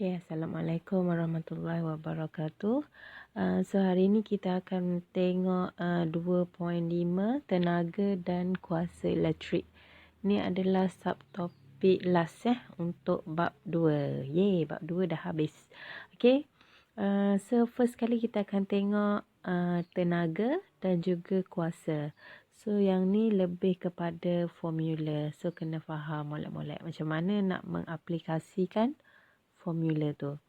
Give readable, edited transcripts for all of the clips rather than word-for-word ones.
Okay, Assalamualaikum warahmatullahi wabarakatuh. So hari ni kita akan tengok 2.5 tenaga dan kuasa elektrik. Ni adalah subtopik last untuk bab 2. Yeay, bab 2 dah habis. Okay. So first kali kita akan tengok tenaga dan juga kuasa. So yang ni lebih kepada formula. So kena faham molek-molek macam mana nak mengaplikasikan formula tu.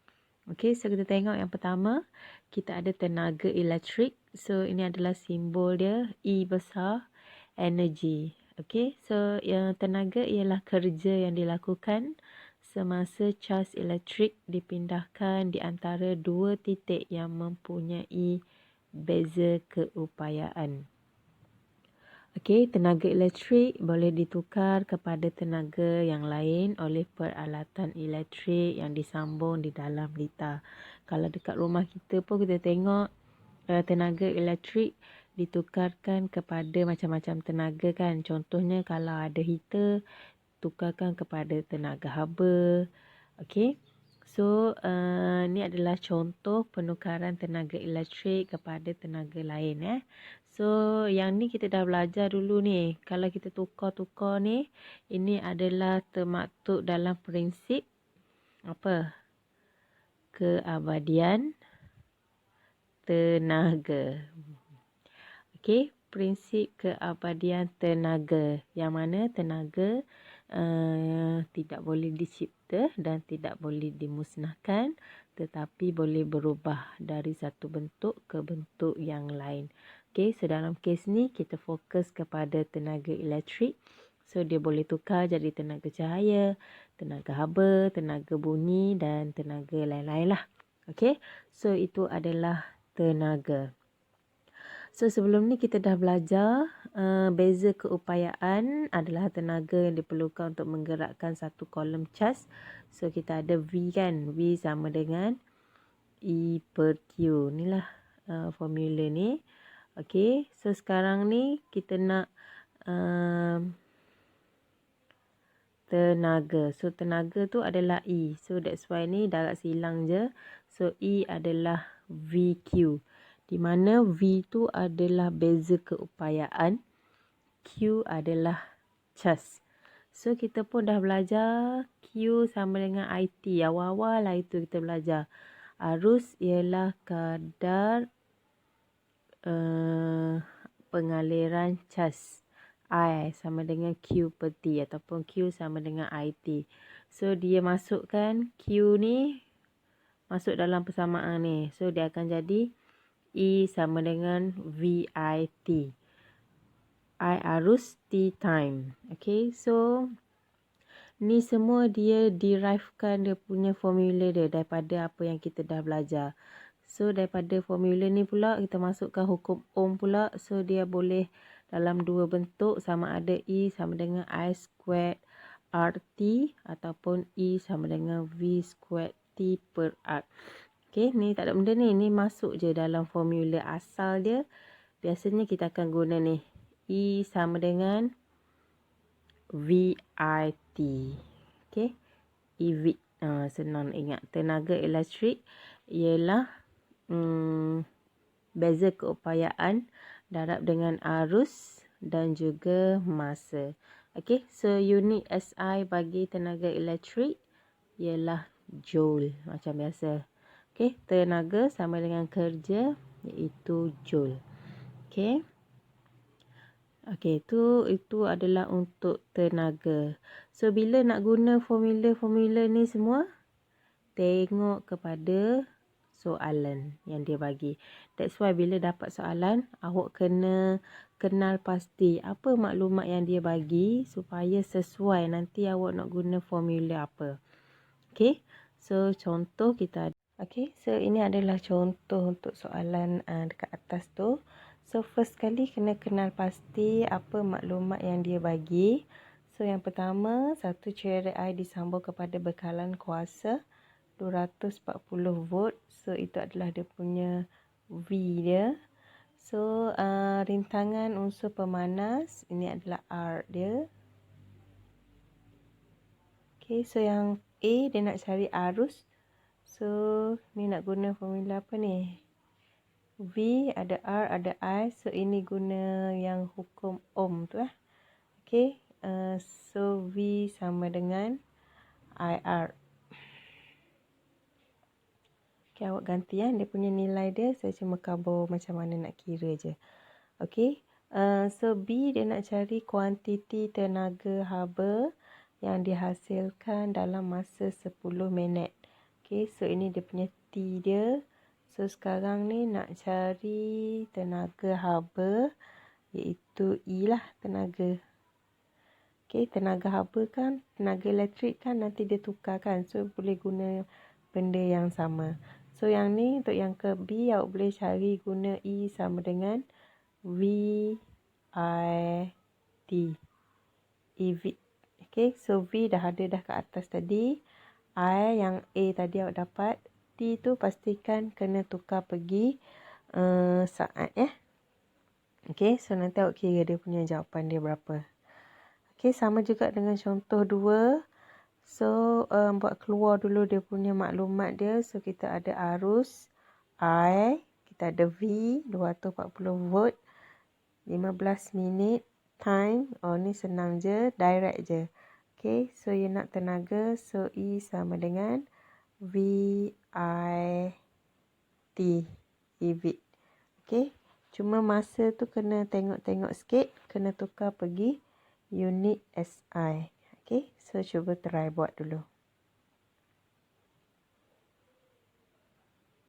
Okey, so kita tengok yang pertama, kita ada tenaga elektrik. So ini adalah simbol dia, E besar, energy. Okey, so yang tenaga ialah kerja yang dilakukan semasa cas elektrik dipindahkan di antara dua titik yang mempunyai beza keupayaan. Okey, tenaga elektrik boleh ditukar kepada tenaga yang lain oleh peralatan elektrik yang disambung di dalam litar. Kalau dekat rumah kita pun kita tengok tenaga elektrik ditukarkan kepada macam-macam tenaga kan. Contohnya kalau ada heater, tukarkan kepada tenaga haba. Okey. So, ni adalah contoh penukaran tenaga elektrik kepada tenaga lain. So, yang ni kita dah belajar dulu ni. Kalau kita tukar-tukar ni, ini adalah termaktub dalam prinsip apa? Keabadian tenaga. Okey, prinsip keabadian tenaga. Yang mana tenaga tidak boleh dicipta dan tidak boleh dimusnahkan, tetapi boleh berubah dari satu bentuk ke bentuk yang lain. Okey, so dalam kes ni kita fokus kepada tenaga elektrik. So dia boleh tukar jadi tenaga cahaya, tenaga haba, tenaga bunyi dan tenaga lain-lain lah. Okey, so itu adalah tenaga. So sebelum ni kita dah belajar beza keupayaan adalah tenaga yang diperlukan untuk menggerakkan satu kolom cas. So kita ada V kan. V sama dengan E per Q. Inilah formula ni. Okay. So sekarang ni kita nak tenaga. So tenaga tu adalah E. So that's why ni darab silang je. So E adalah VQ. Di mana V tu adalah beza keupayaan, Q adalah cas. So kita pun dah belajar Q sama dengan IT. Awal-awal lah itu kita belajar. Arus ialah kadar pengaliran cas. I sama dengan Q per T ataupun Q sama dengan IT. So dia masukkan Q ni masuk dalam persamaan ni. So dia akan jadi E sama dengan VIT. I arus, T time. Okay, so ni semua dia derivekan dia punya formula dia daripada apa yang kita dah belajar. So daripada formula ni pula kita masukkan hukum Ohm pula. So dia boleh dalam dua bentuk, sama ada E sama dengan I squared RT ataupun E sama dengan V squared T per R. Okay, ni tak ada benda ni. Ni masuk je dalam formula asal dia. Biasanya kita akan guna ni. E sama dengan VIT. Okay. EV. Senang ingat. Tenaga elektrik ialah beza keupayaan darab dengan arus dan juga masa. Okay. So, unit SI bagi tenaga elektrik ialah joule. Macam biasa. Okay, tenaga sama dengan kerja iaitu joule. Okay. Okay, itu adalah untuk tenaga. So bila nak guna formula-formula ni semua, tengok kepada soalan yang dia bagi. That's why bila dapat soalan, awak kena kenal pasti apa maklumat yang dia bagi supaya sesuai nanti awak nak guna formula apa. Okay, so contoh kita ada. Okay, so ini adalah contoh untuk soalan dekat atas tu. So first kali kena kenal pasti apa maklumat yang dia bagi. So yang pertama, satu cerai air disambung kepada bekalan kuasa 240 volt. So itu adalah dia punya V dia. So rintangan unsur pemanas, ini adalah R dia. Okay, so yang A dia nak cari arus So, ni nak guna formula apa ni? V, ada R, ada I. So, ini guna yang hukum Ohm tu lah. Okay. So, V sama dengan IR. Okay, awak ganti dia punya nilai dia. Saya cuma cover macam mana nak kira je. Okay. So, B dia nak cari kuantiti tenaga haba yang dihasilkan dalam masa 10 minit. Okay, so ini dia punya T dia. So, sekarang ni nak cari tenaga haba, iaitu E lah tenaga. Okay, tenaga haba kan, tenaga elektrik kan nanti dia tukar kan. So, boleh guna benda yang sama. So, yang ni untuk yang ke B, awak boleh cari guna E sama dengan V, I, T. EV. Okay, so V dah ada dah kat atas tadi. I yang A tadi awak dapat. T tu pastikan kena tukar pergi saat ya. Okay, so nanti awak kira dia punya jawapan dia berapa. Okay, sama juga dengan contoh 2. So, buat keluar dulu dia punya maklumat dia. So, kita ada arus I. Kita ada V, 240 volt. 15 minit. Time. Oh, ni senang je. Direct je. Okay, so you nak tenaga. So, E sama dengan V, I, T. EV. Okay. Cuma masa tu kena tengok-tengok sikit. Kena tukar pergi unit SI. Okay. So, cuba try buat dulu.